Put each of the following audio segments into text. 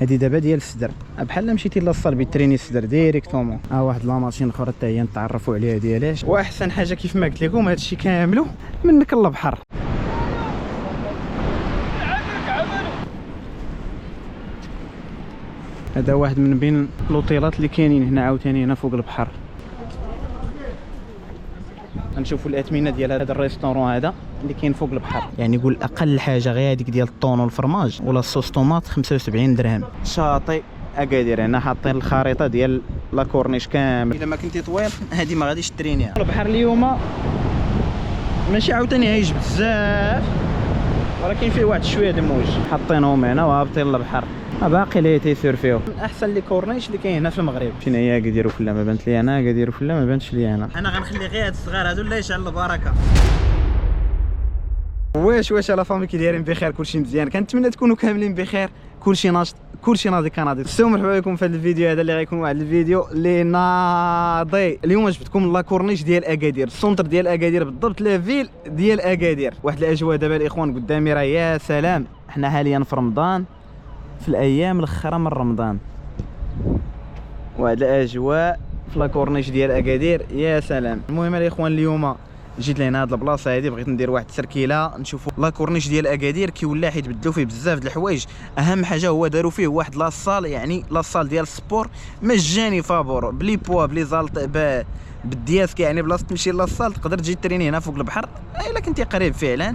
هادي دابا ديال الصدر، بحال مشيتي لاصال بتريني الصدر ديريكتومون. واحد لا ماشين اخرى حتى هي نتعرفوا عليها ديالاش. واحسن حاجه كيف ما قلت لكم هادشي كاملو منك للبحر. هذا واحد من بين لوطيلات اللي كاينين هنا عاوتاني هنا فوق البحر. غنشوفوا الاثمنه ديال هذا الريستورون هذا اللي كاين فوق البحر. يعني يقول اقل حاجه غير هذيك ديال الطون والفرماج ولا الصوص طوماط 75 درهم. شاطئ اكادير هنا حاطين الخريطه ديال لا كورنيش كامل. الا ما كنتي طويل هذه ما غاديش ترينيها. البحر اليوم ماشي عاوتاني هايج بزاف ولكن فيه واحد شويه د الموج. حاطينهم هنا وهابطين للبحر. باقي لي تيسيرفيو. من احسن لي كورنيش اللي كاين هنا في المغرب. فين هي اكادير وفلا ما بانت لي انا، اكادير وفلا ما بانتش لي انا غنخلي غير هاد الصغار هادو الله يجعل البركه. واش الا فامي كي دايرين بخير؟ كلشي مزيان. كنتمنى تكونوا كاملين بخير، كلشي ناشط، كلشي ناضي كناضي. سو مرحبا بكم في هذا الفيديو هذا اللي غيكون واحد الفيديو اللي ناضي. اليوم جبتكم لا كورنيش ديال اكادير، السونتر ديال اكادير بالضبط، لا فيل ديال اكادير. واحد الاجواء دابا الاخوان قدامي راه يا سلام. حنا حاليا في رمضان، في الايام الاخرى من رمضان. واحد الاجواء في لا كورنيش ديال اكادير يا سلام. المهم الاخوان اليوم جيت لهنا هاد البلاصه هادي، بغيت ندير واحد التركيله نشوفوا لا كورنيش ديال اكادير كي ولا حيت بدلوا فيه بزاف د الحوايج. اهم حاجه هو داروا فيه واحد لاصال، يعني لاصال ديال السبور مجاني فابور بلي بوا بلي زالط بالدياسك. يعني بلاصه تمشي لاصال تقدر تجي تريني هنا فوق البحر الا كنتي قريب فعلا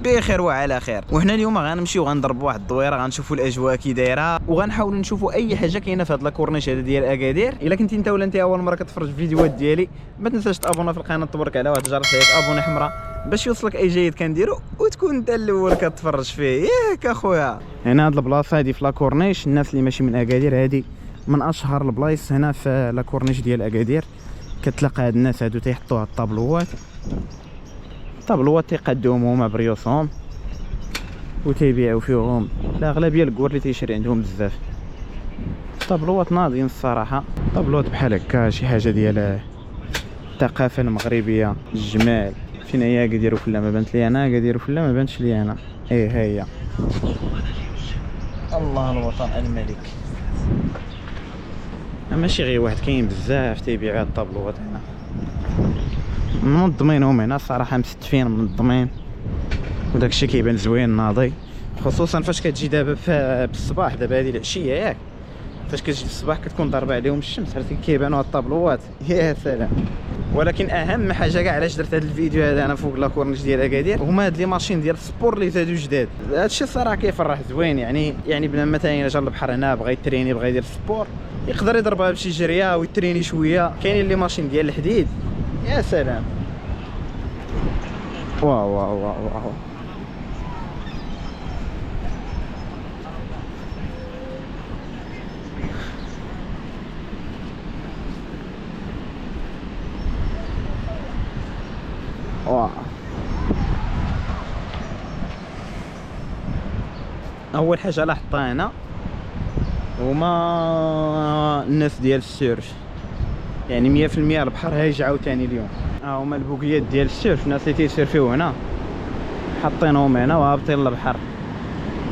بخير وعلى خير. وحنا اليوم غنمشيو غنضربوا واحد الدويره، غنشوفوا الاجواء كي دايره وغنحاولوا نشوفوا اي حاجه كاينه في هاد لاكورنيش هذا ديال اكادير. الا كنتي انت ولا انت اول مره كتفرج في الفيديوهات ديالي ما تنساش تابونا في القناه، تبرك على واحد الجرس ديال ابوني حمراء باش يوصلك اي جديد كنديرو وتكون انت الاول كتفرج فيه. ياك اخويا. هنا هاد البلاصه هادي في لاكورنيش، الناس اللي ماشي من اكادير هادي من اشهر البلايص هنا في لاكورنيش ديال اكادير. كتلقى هاد الناس هادو تيحطوا هاد الطابلوات تيقدوهم هما بريوسهم وتيبيعوا فيهم. الاغلبيه الكور اللي تيشري عندهم بزاف. طابلوات ناضيين الصراحه، طابلوات بحال هكا شي حاجه ديال الثقافه المغربيه، الجمال. فين هي اكادير وفلا ما بانت لي انا، اكادير وفلا ما بانتش لي انا. ها هي الله الوطن الملك. ماشي غير واحد، كاين بزاف تيبيعوا هاد الطابلوات هنا. منظمينهم هنا الصراحه، مستفين منظمين وداكشي كيبان زوين ناضي. خصوصا فاش كتجي دابا بالصباح، دابا هذه العشيه ياك، فاش كتجي الصباح كتكون ضاربه عليهم الشمس، عرفتي كيبانوا هاد الطابلوات يا سلام. ولكن اهم حاجه كاع علاش درت هذا الفيديو هذا انا فوق لاكورنيش ديال اكادير هما هاد لي ماشين ديال السبور اللي زادوا جداد. هادشي الصراحه كيفرح زوين. يعني بلا مثلا جا البحر هنا بغى يتريني بغى يدير السبور يقدر يضربها بشي جريه ويتريني شويه. كاينين لي ماشين ديال الحديد يا سلام. واو واو واو واو. اول حاجه لاحظتها هنا هما الناس ديال السيرف. يعني 100% البحر هايج عاوتاني اليوم. هما البوكيات ديال السيرف، الناس اللي تيسيرفيو هنا حاطينهم هنا وهابطين للبحر.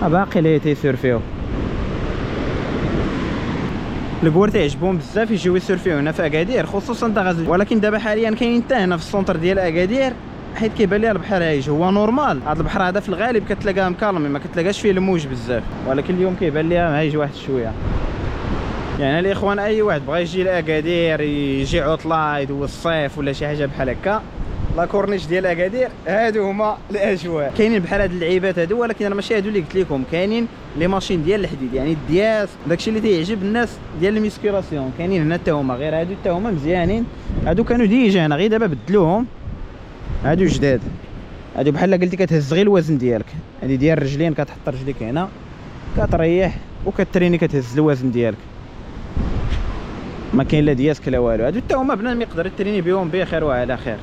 باقي لي تيسيرفيو. الكوار تيعجبهم بزاف يجيو يسيرفيو هنا في اكادير، خصوصا تا غازي. ولكن دابا حاليا كاينين حتى هنا في السونتر ديال اكادير حيت كيبان ليها البحر هايج. هو نورمال هذا البحر هذا في الغالب كتلقاه مكالمي، ما كتلقاش فيه الموج بزاف، ولكن اليوم كيبان ليها هايج واحد شويه. يعني الاخوان اي واحد بغى يجي لاكادير يجي عطله يدوز الصيف ولا شي حاجه بحال هكا، لا كورنيش ديال اكادير هادو هما الاجواء. كاينين بحال هاد اللعيبات هادو، ولكن انا ماشي هادو اللي قلت لكم. كاينين لي ماشين ديال الحديد، يعني الدياس داكشي اللي تيعجب الناس ديال الميسكيراسيون. كاينين هنا حتى هما، غير هادو حتى هما مزيانين. هادو كانوا ديجا هنا غير دابا بدلوهم، هادو جداد. هادو بحال قلتي كتهز غير الوزن ديالك. هادي ديال الرجلين كتحط رجليك هنا كتريح وكتريني كتهز الوزن ديالك، ما كاين لا دياسك لا والو. هادو حتى هما بنادم يقدر يتريني بهم بخير وعلى خير.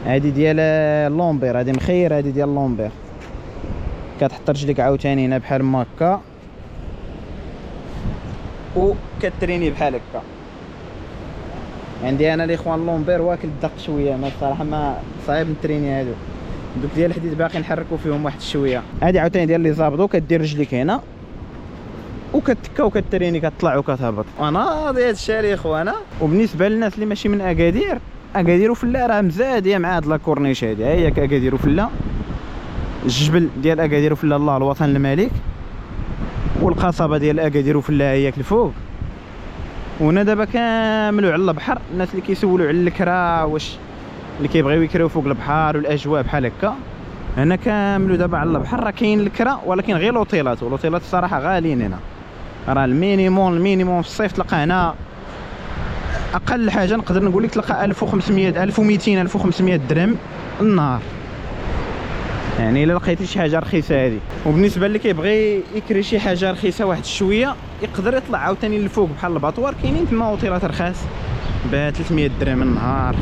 هادي ديال اللومبير، هادي مخير، هادي ديال اللومبير كتحط رجليك عاوتاني هنا بحال ما هكا وكتريني بحال هكا. عندي انا الاخوان اللومبير واكل الدق شويه، ما الصراحه ما صعيب نتريني. هادو دوك ديال الحديد باقي نحركوا فيهم واحد شويه. هادي عاوتاني ديال لي زابطو، كدير رجليك هنا وكتكا وكتريني كتطلع وكتهبط. وناضي هاد الشارع اخوانا. وبالنسبه للناس اللي ماشي من اكادير وفلا راه مزاديه مع هاد لاكورنيش هادي. هي اكادير وفلا، الجبل ديال اكادير وفلا الله الوطن الملك، والقصبه ديال اكادير وفلا هياك الفوق. وهنا دابا كاملوا على البحر. الناس اللي كيسولوا على الكرا واش اللي كيبغيو يكراو فوق البحر والاجواء بحال هكا، هنا كاملوا دابا على البحر. راه كاين الكرا ولكن غير لوطيلات، والوطيلات الصراحه غاليين هنا. راه المينيموم في الصيف تلقى هنا اقل حاجه نقدر نقول لك تلقى 1500 1200 1500 درهم النهار. يعني الا لقيتي شي حاجه رخيصه هذه. وبالنسبه اللي كيبغي يكري شي حاجه رخيصه واحد شويه يقدر يطلع عاوتاني للفوق بحال الباطوار. كاينين تما اوتيلات رخاص ب 300 درهم النهار،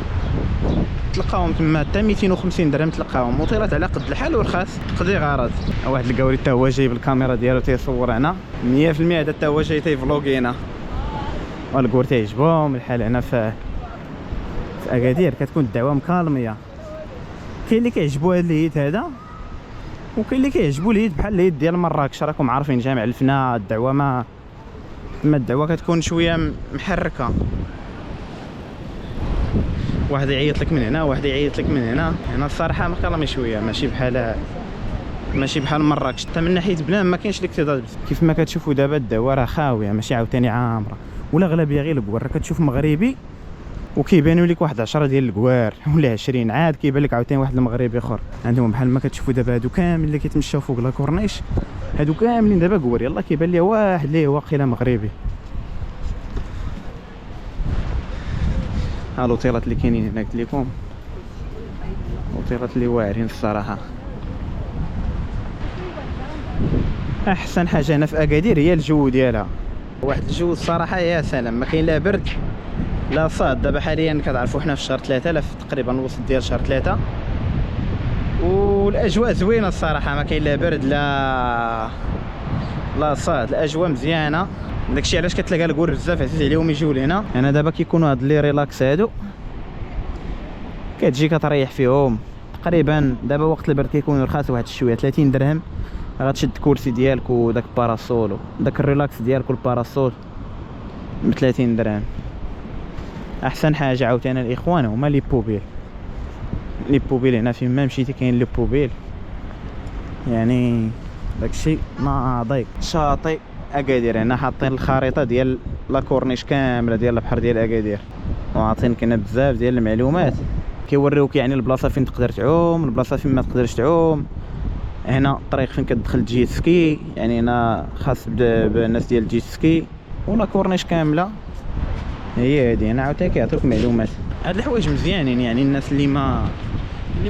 تلقاهم تما حتى 250 درهم تلقاهم. اوتيلات على قد الحال ورخاص تقضي غرض. واحد الكاوري حتى هو جايب الكاميرا ديالو تيصور هنا 100%. هذا حتى هو جاي تيفلوغينا. والكور تيعجبهم الحال هنا في اكادير. كتكون الدعوه مكالميه. كاين اللي كيعجبو هاد الهيت هذا، وكاين اللي كيعجبو الهيت بحال الهيت ديال مراكش. راكم عارفين جامع الفنا الدعوه ما الدعوه كتكون شويه محركه. واحد يعيط لك من هنا واحد يعيط لك من هنا. هنا الصراحه مكالمي شويه، ماشي بحال مراكش. حتى من ناحيه بنان ما كاينش الاكتظاظ. كيف ما كتشوفوا دابا الدعوه راه خاويه، ماشي عاوتاني عامره، ولا اغلبيه غير الكوار. كتشوف مغربي وكيبانوا لك واحد 10 ديال الكوار ولا 20 عاد كيبان لك عاوتاني واحد المغربي اخر. عندهم بحال ما كتشوفوا دابا هادو كامل اللي كيتمشاو فوق لا كورنيش، هادو كاملين دابا كوار. يلاه كيبان لي واحد ليه واقيلا مغربي. ها الاوتيلات اللي كاينين هنا قلت لكم، اوتيلات اللي واعرين الصراحه. احسن حاجه هنا في اكادير هي الجو ديالها. واحد الجو الصراحه يا سلام، ما كاين لا برد لا صاد. دابا حاليا كتعرفوا حنا في شهر 3 تقريبا الوسط ديال شهر 3، والاجواء زوينه الصراحه. ما كاين لا برد لا صاد، الاجواء مزيانه. داكشي علاش كتلقى الكور بزاف عزيز عليهم يجيو لهنا. انا دابا كيكونوا هاد لي ريلاكس هادو كتجي كتريح فيهم تقريبا. دابا وقت البرد كيكونوا رخاص واحد شويه 30 درهم. غتشد الكرسي ديالك وداك باراسول وداك الريلاكس ديالك والباراسول ب 30 درهم. احسن حاجه عاوتاني الاخوان هما لي بوبيل. هنا فين ما مشيتي كاين لي بوبيل. يعني داكشي ناضي. شاطئ اكادير هنا حاطين الخريطه ديال لا كورنيش كامله ديال البحر ديال اكادير، وعاطينك هنا بزاف ديال المعلومات. كيوريوك يعني البلاصه فين تقدر تعوم، البلاصه فين ما تقدرش تعوم. هنا الطريق فين كتدخل الجيت سكي، يعني هنا خاص بالناس ديال الجيت سكي. ولا كورنيش كامله هي هادي. هنا عاوتاني كيعطيوك معلومات. هاد الحوايج مزيانين، يعني الناس اللي ما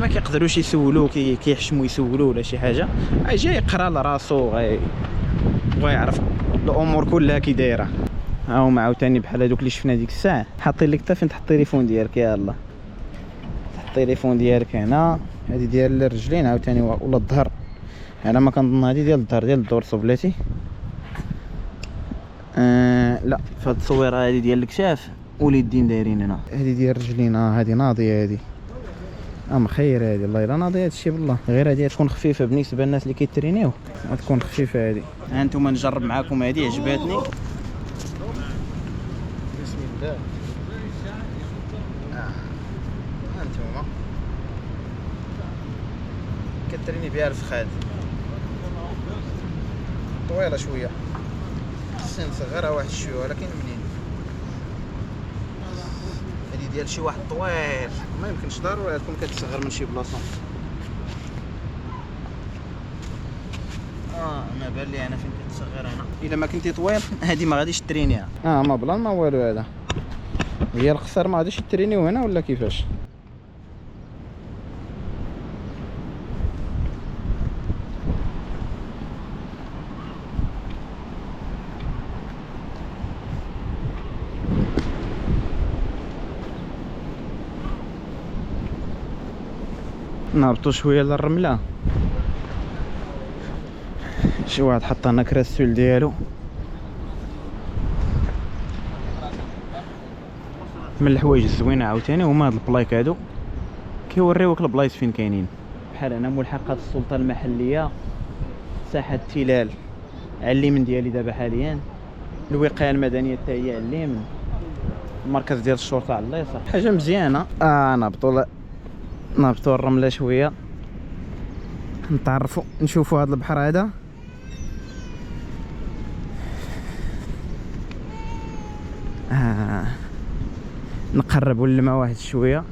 كيقدروش يسولوا كيحشموا يسولوا ولا شي حاجه، جاي يقرا لراسو غيعرف الامور كلها كي دايره. ها هما عاوتاني بحال هادوك اللي شفنا ديك الساعه حاطين لك حتى فين تحط التليفون ديالك. يلاه تحط التليفون ديالك هنا. هادي ديال الرجلين عاوتاني ولا الظهر. انا ما كنظن هادي ديال الظهر ديال الدورسو بلاتي. لا في هاد التصويره هادي ديال الكشاف واليدين دايرين هنا. هادي ديال الرجلين. هادي ناضيه هادي. مخير هادي الله الا ناضيه هادشي بالله. غير هادي تكون خفيفه بالنسبه للناس اللي كيترينيو، غتكون خفيفه هادي. ها نتوما نجرب معاكم هادي عجباتني. بسم الله. ها نتوما كتريني بها الفخاد طويله شويه، خصني نصغرها واحد شويه ولكن منين. هادي ديال شي واحد طويل ما يمكنش ضروري تكون كتصغر من شي بلاصه. انا بان لي انا فين كتصغر هنا. الا ما كنتي طويل هادي ما غاديش ترينيها. ما بلان ما والو. هذا هي القصر ما غاديش ترينيو هنا ولا كيفاش؟ نهبطو شويه للرمله. شي واحد حط لنا كراسول ديالو. من الحوايج الزوينه عاوتاني هما هاد البلايك هادو كيوريوك البلايص فين كاينين. بحال هنا ملحقات السلطه المحليه، ساحه التلال. على اليمين ديالي دابا حاليا، الوقايه المدنيه حتى هي على اليمين، المركز ديال الشرطه على اليسار. حاجه مزيانه. نهبطوا الرمله شويه، نتعرفوا نشوفوا هذا البحر هذا. نقربوا للماء واحد شويه.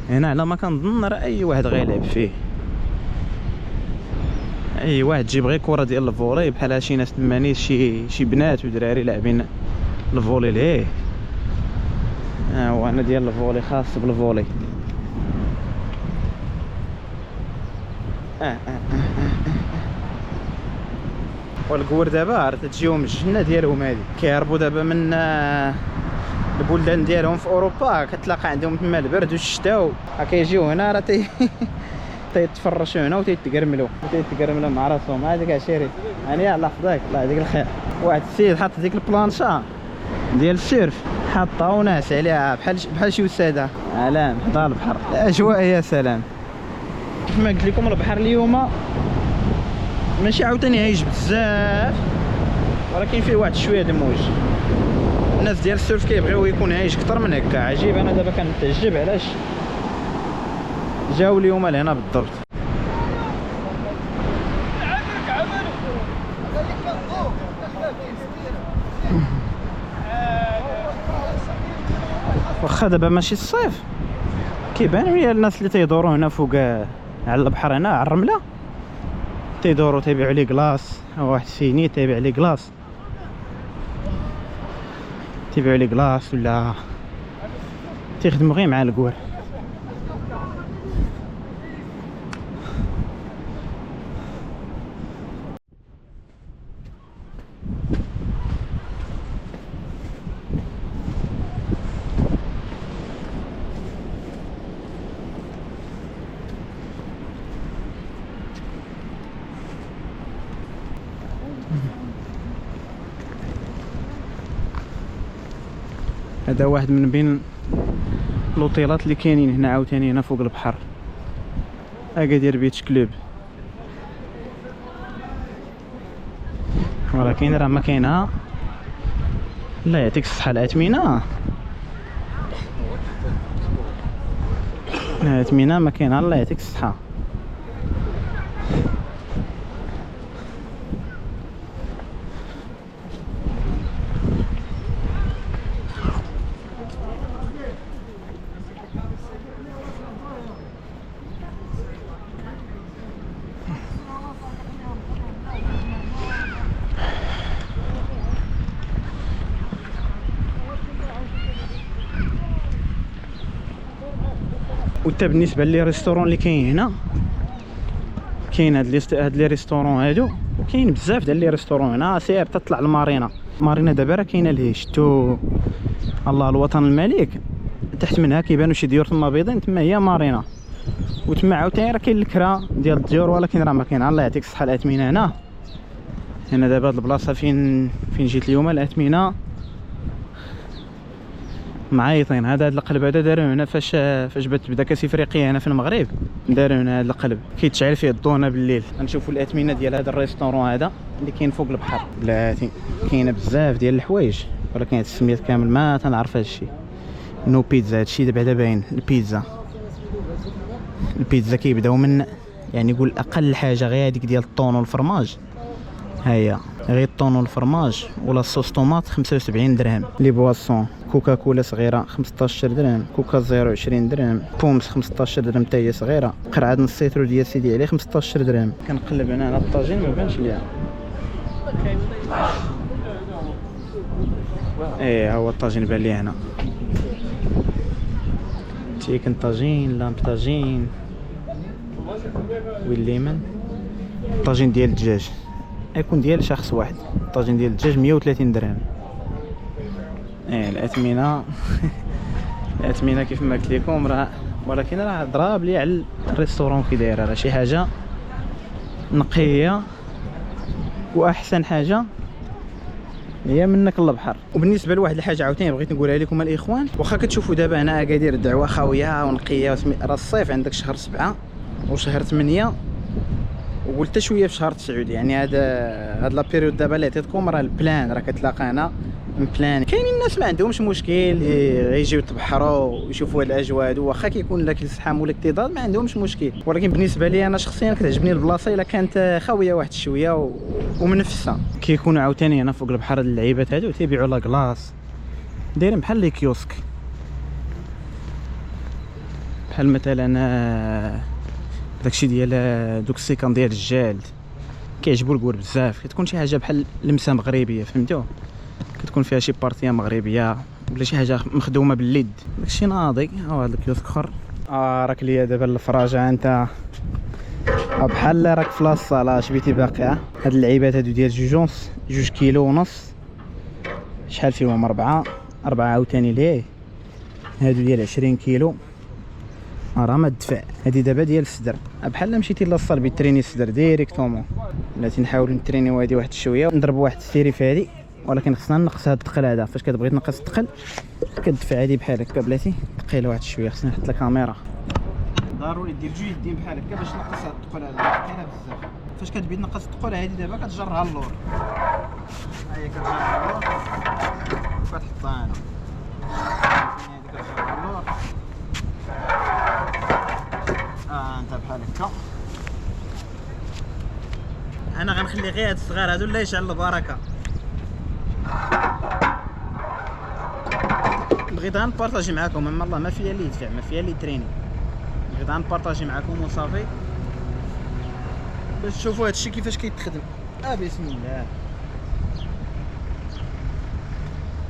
هنا على ما كنظن راه اي واحد غيلعب فيه، اي واحد تجيب غير كره ديال الفولي بحال شي ناس تماني، شي بنات ودراري لاعبين الفولي ليه. هو انا ديال الفولي خاص بالفولي. والقور دابا تجيهم الجنه ديالهم هادي، كيهربوا دابا من البلدان ديالهم في اوروبا، كتلاقى عندهم تما البرد والشتاء، كيجيو هنا راه تيتفرشوا هنا وتيتقرملوا مع راسهم. هذيك عشيري يعني الله يحفظك الله يعطيك الخير. واحد السيد حط ديك البلانشا ديال السيرف، حاطها وناس عليها بحال شي وساده علام حدا البحر. الاجواء يا سلام. كما قلت لكم البحر اليوم ماشي عاوتاني هايج بزاف، ولكن فيه واحد شويه د الموج. الناس ديال السيرف كيبغيو يكون هايج اكثر من هكا. عجيب، انا دابا كنتعجب علاش جاو اليوم لهنا بالضبط. واخا دابا ماشي الصيف، كيبان لي الناس اللي تيدوروا هنا فوق على البحر هنا على الرمله، تيدوروا تيبيعوا لي كلاص. واحد فيني تيبيع لي كلاص، ولا تيخدموا غير مع الكوار. هذا واحد من بين لوطيلات اللي كاينين هنا عاوتاني هنا فوق البحر. اكادير بيتش كلوب، ولكن راه ما كاينها. الله يعطيك الصحه الاثمنه ما كاينها. الله يعطيك الصحه. وحتى بالنسبه لي ريستورون اللي كاين هنا، كاين هاد لي ريستورون هادو، وكاين بزاف ديال لي ريستورون هنا. سير تطلع المارينا دابا راه كاينه لهيه. شتو الله الوطن الملك تحت منها كيبانوا شي ديور تما بيضين، تما هي مارينا. وتما عاوتاني راه كاين الكرا ديال الديور، ولكن راه ما كاين. الله يعطيك الصحه الاثمنه. هنا دابا هاد البلاصه فين جيت اليوم الاثمنه معيطين. هذا القلب هذا داروا هنا فاش تبدا كاس افريقيا هنا في المغرب، داروا هنا هذا القلب كيتشعل فيه الضوء بالليل. غنشوفوا الاثمنه ديال هذا الريستورون هذا اللي كاين فوق البحر. بلاتي كاينه بزاف ديال الحوايج، ولكن هاد السميات كامل ما تنعرف هذا الشيء. نو بيتزا، هادشي دابا باين. البيتزا كيبداو من يعني يقول اقل حاجه غير هذيك ديال الطون والفرماج، ها هي غير الطون والفرماج ولا الصوص طوماط 75 درهم. لي بواسون كوكا كولا صغيره 15 درهم، كوكا زيرو 20 درهم، بومس 15 درهم حتى هي صغيره، قرعه نص سيترو ديال سيدي علي 15 درهم. كنقلب انا على الطاجين ما بانش ليها. ها هو الطاجين بان لي هنا. تيكن طاجين، لامب طاجين، والليمون. الطاجين ديال الدجاج يكون ديال شخص واحد. الطاجين ديال الدجاج 130 درهم. الاثمنه الاثمنه كيف ما قلت لكم راه، ولكن راه ضراب لي على الريستورون كي دايره. راه شي حاجه نقيه، واحسن حاجه هي منك للبحر. وبالنسبه لواحد الحاجه عاوتاني بغيت نقولها لكم الاخوان، واخا كتشوفوا دابا هنا اكادير الدعوه خاويه ونقيه، راه الصيف عندك شهر 7 وشهر 8 وقلت شويه في شهر 9 يعني هاد لا بيريود دابا اللي عطيتكم راه البلان راه كتلاقانا بلان. كاينين الناس ما عندهمش مشكل يجيو يتبحروا ويشوفوا هاد الاجواء هادو، واخا كيكون لك الزحام ولا الاكتظاظ ما عندهمش مشكل، ولكن بالنسبه لي انا شخصيا كتعجبني البلاصه الا كانت خاويه واحد شويه ومنفسه. كيكونوا عاوتاني هنا فوق البحر هاد اللعيبات هادو تيبيعوا لا كلاص، دايرين بحال لي كيوسك، بحال مثلا داكشي ديال دوك السيكان ديال الجلد كيعجبو الكول بزاف. كتكون شي حاجه بحال لمسه مغربيه فهمتوا، كتكون فيها شي بارتيه مغربيه ولا شي حاجه مخدومه باليد. داكشي ناضي. ها هذا الكيوسك اخر. راك ليا دابا الفراجه انت بحال راك في لاصاله اش بيتي باقي. هاد اللعيبات هادو ديال جوجونس 2 كيلو ونص. شحال فيهم؟ 4 عاوتاني ليه. هادو ديال 20 كيلو راه ما تدفع. هادي دابا ديال الصدر، بحال مشيتي لاصال بتريني الصدر ديريكتومون. بلاتي نحاولوا نترينيو هادي واحد شويه ونضربوا واحد السيري في هادي، ولكن خصنا نقص هاد الثقل هذا. فاش كتبغي تنقص الثقل كتدفع هادي بحال هكا بلاتي ثقيله واحد شويه. خصني نحط الكاميرا ضروري دير 2 يدين بحال هكا باش نقص هاد الثقل هذا ثقيله بزاف. فاش كتبغي تنقص الثقل هادي دابا كتجرها اللور، ها هي كتجرها اللور وكتحطها هنا. هادي كتجرها اللور انت بحال هكا. انا غنخلي غير هاد الصغار هادو الله يجعل البركه. بغيت غنبارطاجي معاكم، اما الله ما فيا اللي يدفع ما فيا اللي يتريني. بغيت غنبارطاجي معاكم وصافي باش تشوفوا هادشي كيفاش كيتخدم. بسم الله.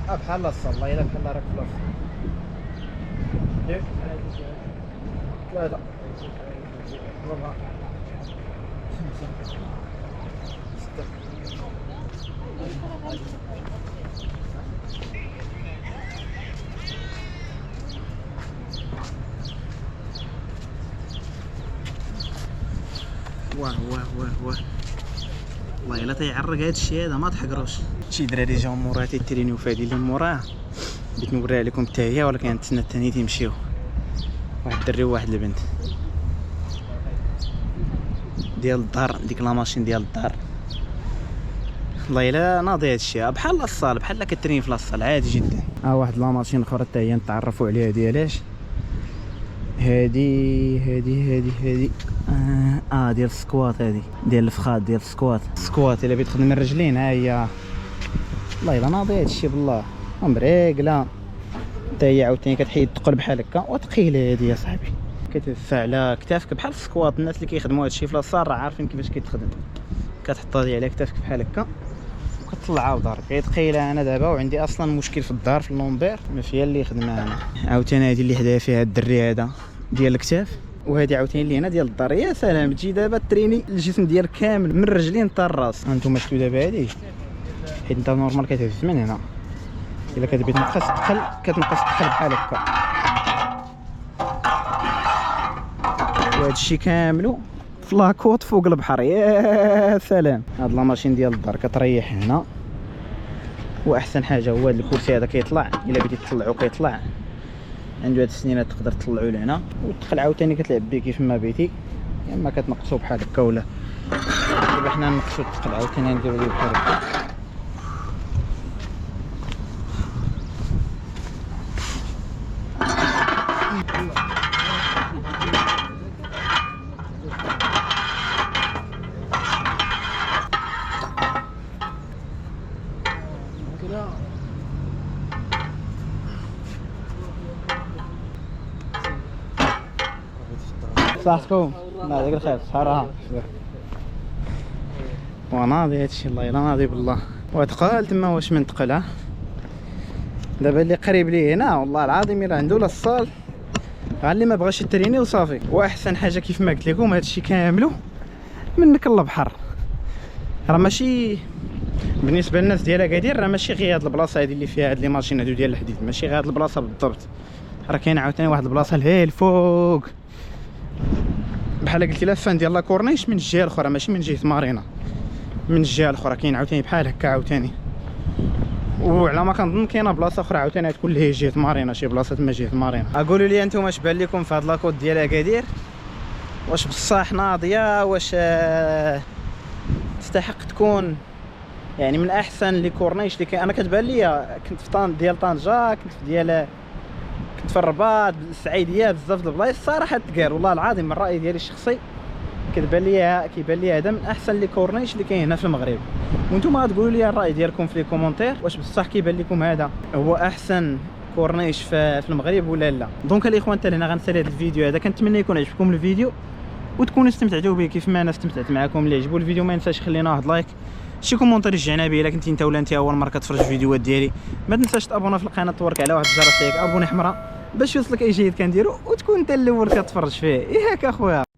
بحال الصلا الا بحال راك في لاصه. 3 4 5 6 واه والله الا تيعرق هادشي هذا ما تحقروش. شي دراري جاو موراه تيترينيو في هادي اللي موراه، بغيت نوريها لكم حتى هي، ولكن نتسنى الثاني تيمشيو. واحد الدري وواحد البنت ديال الدار، ديك لا ماشين ديال الدار. والله الا ناضي هادشي بحال لاصال، بحال كترين في لاصال عادي جدا. واحد لا ماشين اخرى حتى هي نتعرفوا عليها ديالاش. هادي ديال السكوات، هادي ديال الفخاد ديال السكوات الا بغيت تخدم الرجلين. ها هي والله الا ناضي هادشي بالله مريقله. حتى هي عاوتاني كتحيد الثقل بحال هكا وثقيله هادي يا صاحبي. كتدفع على كتافك بحال السكوات. الناس اللي كيخدموا هادشي في لاصال راه عارفين كيفاش كيتخدم. كتحطها على كتافك بحال هكا وكتطلعها لدارك. هي ثقيله. انا دابا وعندي اصلا مشكل في الدار في اللومبير ما فيها اللي يخدمها. انا عاوتاني هادي اللي حدايا فيها الدري هذا ديال الكتاف، وهادي عاوتاني اللي هنا ديال الدار. يا سلام تجي دابا تريني الجسم ديالك كامل من الرجلين حتى الراس. هانتوما شفتوا دابا هادي حيت انت نورمال كتهز من هنا. الا كتبغي تنقص الثقل كتنقص الثقل بحال هكا. وهذا الشيء كاملو في لاكوت فوق البحر. يا سلام. هاد لا ماشين ديال الدار كتريح هنا. واحسن حاجه هو هاد الكرسي هذا كيطلع، الا بغيتي تطلعو كيطلع. عنده هاد السنينات تقدر تطلعو لهنا والدخل عاوتاني كتلعب به كيف ما بغيتي، يا اما كتنقصو بحال هكا ولا دابا حنا نقصو الثقل عاوتاني نديرو ليه بحال هكا. صحتكم؟ الله يعطيك الخير. صحراها وناضي هادشي. الله الا ناضي بالله. وثقال تما واش من ثقل. دابا اللي قريب ليه هنا والله العظيم الا عنده لاصال غير اللي ما بغاش يتريني وصافي. واحسن حاجه كيف ما قلت لكم هادشي كاملو منك البحر. راه ماشي بالنسبه للناس ديال اكادير، راه ماشي غير هاد البلاصه هادي اللي فيها هاد لي ماشين هادو ديال الحديد، ماشي غير هاد البلاصه بالضبط. راه كاين عاوتاني واحد البلاصه لهي الفوق بحال قلتي لا فان ديال لا كورنيش من الجهه الاخرى، ماشي من جهه مارينا، من الجهه الاخرى كاين عاوتاني بحال هكا عاوتاني. وعلى ما كنظن كاينه بلاصه اخرى عاوتاني تكون اللي هي جهه مارينا، شي بلاصه تما جهه مارينا. قولوا لي انتم اش بان لكم في هاد لاكوت ديال اكادير. واش بصح ناضيه، واش تستحق تكون يعني من احسن لي كورنيش اللي كاين. انا كتبان ليا كنت في ديال طنجه، كنت في الرباط، السعيديه، بزاف د البلايص صراحه تقال والله العظيم من الراي ديالي الشخصي كيبان لي هذا من احسن لي كورنيش اللي كاين هنا في المغرب. وانتم غتقولوا لي الراي ديالكم في لي كومونتير، واش بصح كيبان لكم هذا هو احسن كورنيش في المغرب ولا لا. دونك الاخوان حتى هنا غنسالي هذا الفيديو هذا، كنتمنى يكون عجبكم الفيديو وتكونوا استمتعتوا به كيف ما انا استمتعت معكم. اللي عجبو الفيديو ما ينساش خلينا واحد لايك، شي كومونتير يشجعنا به. الا كنتي انت ولا انت اول مره كتفرج الفيديوهات ديالي ما تنساش تابونا في القناه، تورك على واحد الجرس ديالك ابوني حمراء باش يوصلك اي جديد كنديرو وتكون انت الاول كتفرج فيه. ياك اخويا.